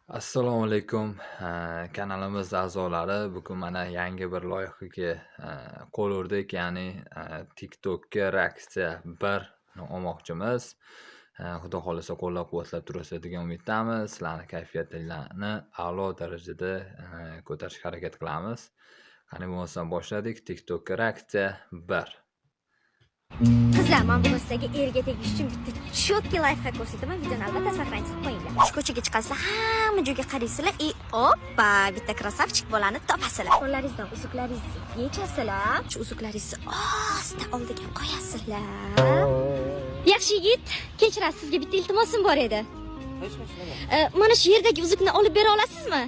Assalomu alaykum, kanalimiz a'zolari. Bugun mana yangi bir loyihaga qo'l urdik, ya'ni TikTokka reaksiya 1 olmoqchimiz. Xudo xohlasa qo'llab-quvvatlab turasiz degan umiddamiz. Sizlarning kayfiyatinglarni a'lo darajada ko'tarishga harakat qilamiz. Qani bo'lmasam boshladik. TikTokka reaksiya 1. Qizlar, men bugun sizlarga erga tegish uchun bitta cho'tka layfhak ko'rsataman. Videoni albatta saqlanib qo'yinglar. Shu ko'chaga chiqasizlar, hamma joyga qaraysizlar, oppa, bitta krasavchik bolani topasizlar. Qo'llaringizdan uzuklaringizni yechasizlar. Shu uzuklaringizni asta oldiga qo'yasizlar. Yaxshi yigit, kechirasiz, sizga bitta iltimosim bor edi. Mana shu yerdagi uzukni olib bera olasizmi?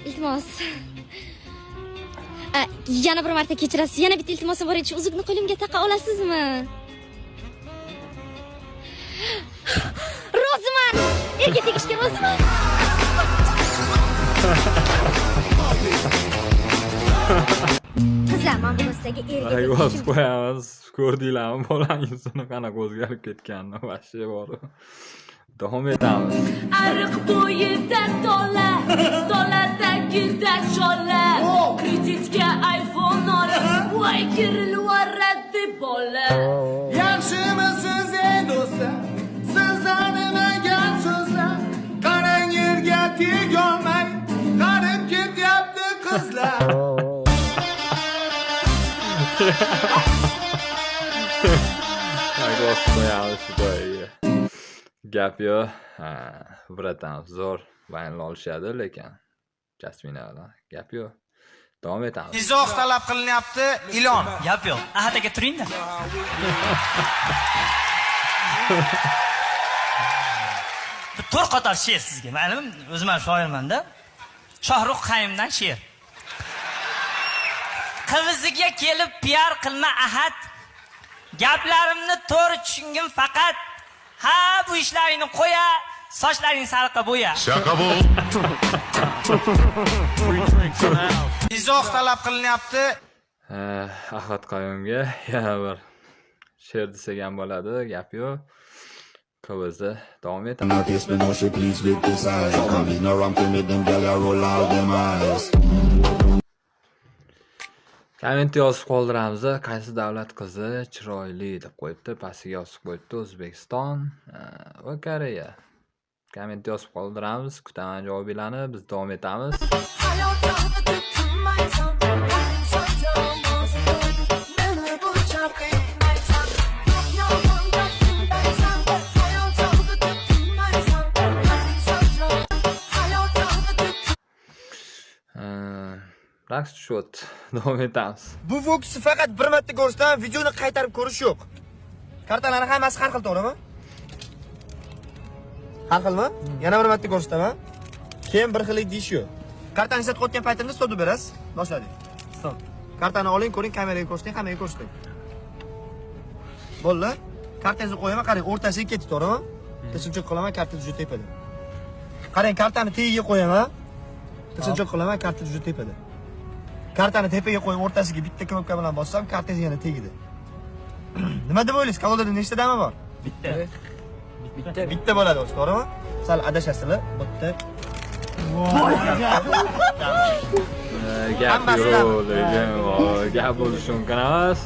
Iltimos. Yana bir marta kechirasiz. Yana bitta iltimosim bor edi. Shu uzukni qo'limga taqa olasizmi? Roziman! Erga tegishga roziman. Qizlar, men bugun sizlarga erga tegish uchun qo'yamiz. Ko'rdinglarmi bolangizning qanaqa o'zgarib ketganini? Vashshe bor. Davom etamiz. Ariq bo'yida tola, tola tagida chola. Kreditga iPhone olib, voy kirilvaradi bola. Yaxshimisiz ey do'stlar, sizdan nimagan so'zlar? Qarang yerga tegolmay, qarib ketyapti qizlar. Gap yo'q. Bratan zo'r bayanla olishadi, lekin Jasmina bilan gap yo'q. Davom etamiz. Izoh talab qilinyapti, ilon. Gap yo'q. Ahad aka turingda. Bir to'rt qator she'r sizga. Ma'lum, o'zim ham shoirman-da. Shohruh Qayimdan she'r. Qiviziga kelib PR qilma Ahad. Gaplarimni to'g'ri tushungim faqat. Ha, bu ishlaringni qo'ya, sochlaring sariqqa bo'ya. Shaka bu. Izoh talab qilinyapti. Ahad Qayumga yana bir she'r desak ham bo'ladi, gap yo'q. Qivizi davom etamiz. Notice me know she please with this eyes. Come is no wrong to me, them girl a roll out them eyes. Komment yozib qoldiramiz. Qaysi davlat qizi chiroyli deb qo'yibdi. Pastiga yozib qo'yibdi O'zbekiston va Koreya. Komment yozib qoldiramiz. Kutaman javobinglarni. Biz davom etamiz. Raqs tushyapti. Davom etamiz. Bu fokusni faqat bir marta ko'rsam, videoni qaytarib ko'rish yo'q. Kartalarning hammasi har xil, to'g'rimi? Har xilmi? Yana bir marta ko'rsataman. Keyin bir xillik deyish yo'q. Kartani sotib qo'ygan paytimda stolni berasiz. Boshladik. Stol. Kartani oling, ko'ring, kameraga ko'rsating, hammaga ko'rsating. Bo'ldi. Kartangizni qo'yaman, qarang, o'rtasiga ketdi, to'g'rimi? Tinchlik qilaman, karta juda tepada. Qarang, kartani tagiga qo'yaman. Tinchlik qilaman, karta juda tepada. Kartani tepaga qo'yib, o'rtasiga bitta knopka bilan bossam, kartangiz yana tegadi. Nima deb o'ylaysiz? Kolodada nechta dama bor? Bitta. Bitta bo'ladi, to'g'rimi? Sal adashasizlar, bitta. Gap yo'q, lekin gap bo'lishi mumkin emas.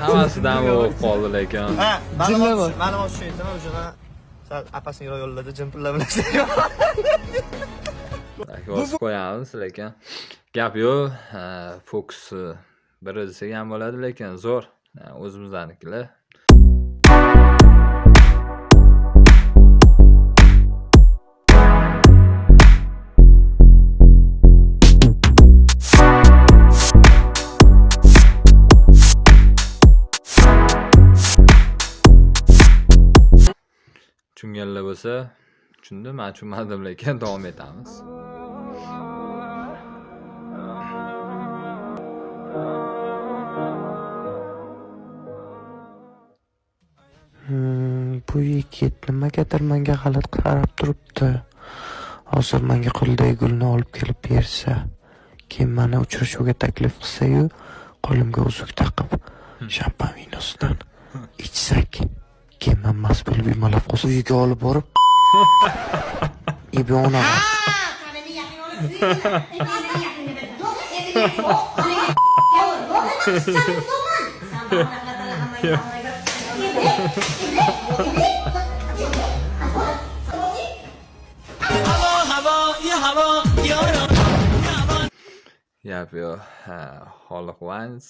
Hammasidan bo'lib qoldi lekin. Ha, ma'lumot shu edi, o'shana sal apasiga yo'lladi, jimpillar bilan ishlayapti. Bosib qo'yamiz, lekin gap yo'q. Fokus biri desak ham bo'ladi, lekin zo'r. O'zimizlarnikilar. Tushunganlar bo'lsa, tushundim, men tushunmadim, lekin davom etamiz. Bu yigit nimagadir menga g'alati qarab turibdi. Hozir menga qo'lidagi gulni olib kelib bersa, keyin meni uchrashuvga taklif qilsa-yu, qo'limga uzuk taqib, shampan vinosidan ichsak, keyin men mast bo'lib yumalab qolsam, uyga olib borib İbi ona. Gap yo'q. Xoliq Vans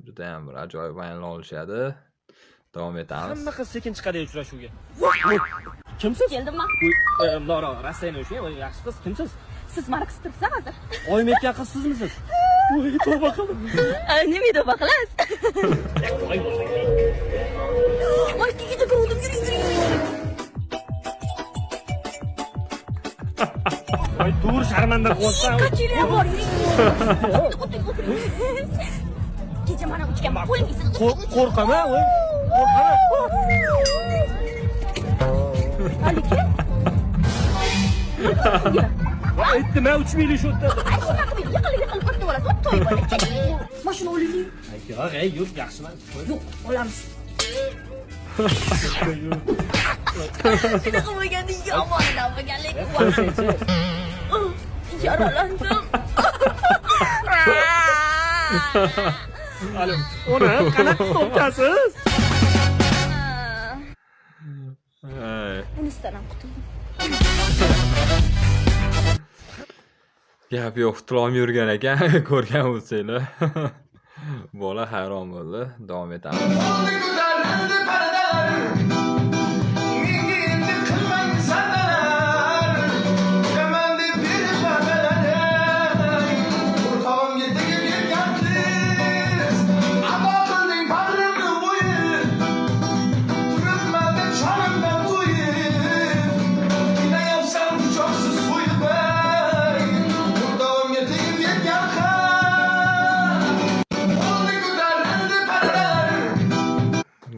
juda ham bir ajoyib o'yinlar olishadi. Davom etamiz. Hamma qiz sekin chiqadi uchrashuvga. Kimsiz? Keldimmi? Lora, Rossiyadan o'sha yaxshi qiz kimsiz? Siz meni qistiribsiz hozir. Oyim aytgan qiz sizmisiz? Voy, tavba qildim. Nima deb baqilasiz? Voy, tegida ko'rdim, yuring. Voy, dur sharmanda bo'lsan. Qachinglar bor, yuring. Kecha mana uchgan qo'lingizni. Qo'rqaman, voy. Qo'rqaman. Alika? Aytdim, men 3 ming shu yerda. Ay, shunaqa deb yiqilib qotdi bo'lasiz. To'y bo'ladi. Mashina olaylik. Yo'q, yur, yaxshiman. Yo'q, olamiz. Shunaqa bo'lganda yomondan bo'lganlik. Yaralandim. Alo, ona qanaqa topkasiz? Bunisidan ham qutuldim. Gap yo'q, qutulolmay yurgan ekan. Ko'rgan bo'lsanglar. Bola hayron bo'ldi. Davom etamiz.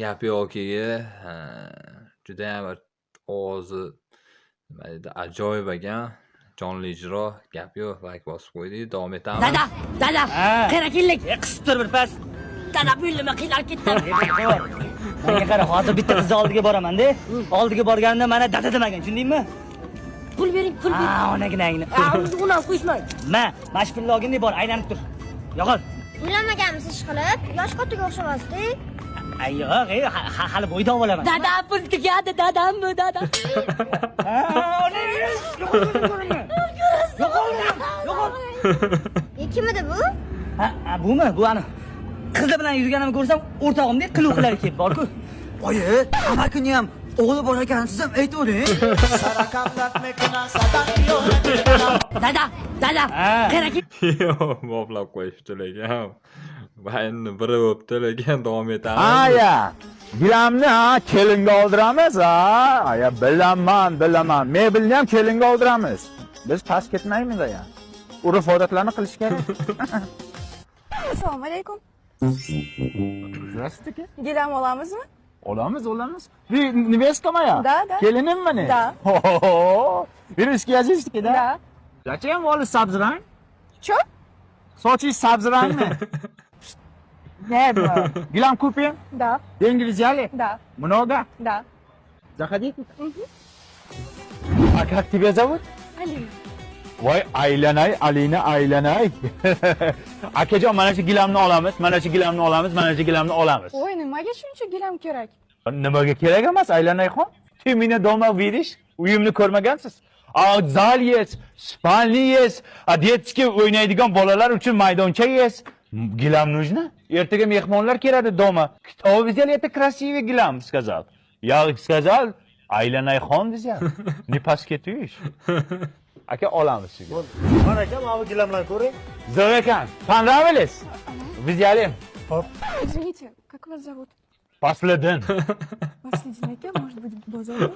Gap yo'qki, juda ham ovozi nima deydi, ajoyib ekan. Jonli ijro, gap yo'q, like bosib qo'ydik. Davom etamiz. Dada, qarakinlik. Qisib tur bir pas. Dada, bo'ylama qiynalib ketdim. Menga qara, hozir bitta qiz oldiga boraman-da. Oldiga borganimda mana dada demagan, tushundingmi? Pul bering, pul bering. Onagini. Uni olib qo'yishmang. Mana shu pulni olganda bor, aylanib tur. Yo'qol. Uylanmaganmisiz ishqilib? Yosh qotiga o'xshamasdi. Ay yo'q, hali bo'ydoq bo'laman. Dada, pul tugadi, dadam bu dada. Kim edi bu? Bumi? Bu ani qizi bilan yurganimni ko'rsam, o'rtog'imdek qiluqlar kelib bor-ku. Oyi, hamma kuni ham o'g'li bor ekan, siz ham aytavering. Dada, qarakin. Yo'q, boplab qo'yishdi lekin. Bayni biri bo'pti lekin davom etamiz. Aya, gilamni kelinga oldiramiz, aya bilaman. Mebelni ham kelinga oldiramiz. Biz past ketmaymiz aya. Urf odatlarni qilish kerak. Assalomu alaykum. Здравствуйте. Gilam olamizmi? Olamiz. Вы невестка моя? Да. Kelinim meni? Да. Русский язычки, да? Да. Зачем волосы sabzi rang? Чё? Sochi sabzi rangmi? Нет, Gilam купим? Да. Деньги взяли? Да. Много? Да. Заходите. А как тебя зовут? Алина. Voy Alina aylanay. Akajon, mana shu gilamni olamiz, mana shu gilamni olamiz. Voy, nimaga shuncha gilam kerak? Nimaga kerak emas, Aylanayxon? Ты меня дома видишь? Uyimni ko'rmagansiz? Zal yes, spalni yes, детский o'ynaydigan bolalar uchun maydoncha yes. Gilam нужно? Ertaga mehmonlar keladi doма. Кто взял это красивый гилам, сказал. Я сказал, Aylanayxon взял. Не паскетуешь. Aka olamiz shu. Mana aka, mana bu gilamlarni ko'ring. Zo'r ekan. Понравились? Взяли. Извините, как вас зовут? Последен. Последний aka, может быть, бозор?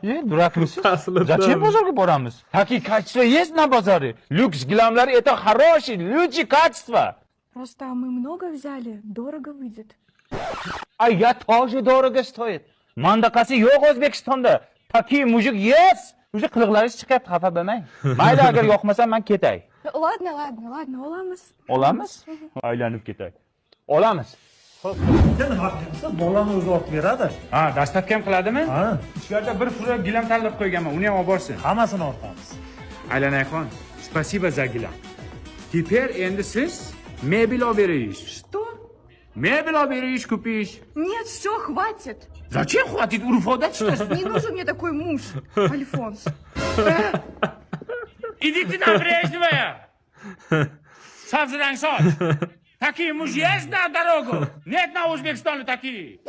Durak mısın? Zачем bozorga boramiz? Такие качества есть на базаре. Люкс gilamlar это хорошие, лучшие качества. Просто мы много взяли, дорого выйдет. А я тоже дорого стоит. Mandaqasi yo'q O'zbekistonda. Такие mujik yes. O'sha qiliqlaringiz chiqyapti, xafa bo'lmang. Mayli, agar yoqmasa men ketay. Ладно, olamiz. Olamiz? Aylanib ketay. Olamiz. nima qilyapsiz? Bolani o'zi olib beradi. Ha, dastavka ham qiladimi? Ha. Ichkarida bir pura gilam tanlab qo'yganman, uni ham olib borsin. Hammasini ortamiz. Aylanayxon, spasibo za gilam. Teper endi siz mebel olib berish. Что? Mebel olib berish, kupish. Нет, все, хватит. Zачем хватит урфода что? Не нужен мне такой муж, Альфонс. Идите на Брежнева! Sabzirang soch. Такие мужья есть на дорогу. Нет на O'zbekistonda такие.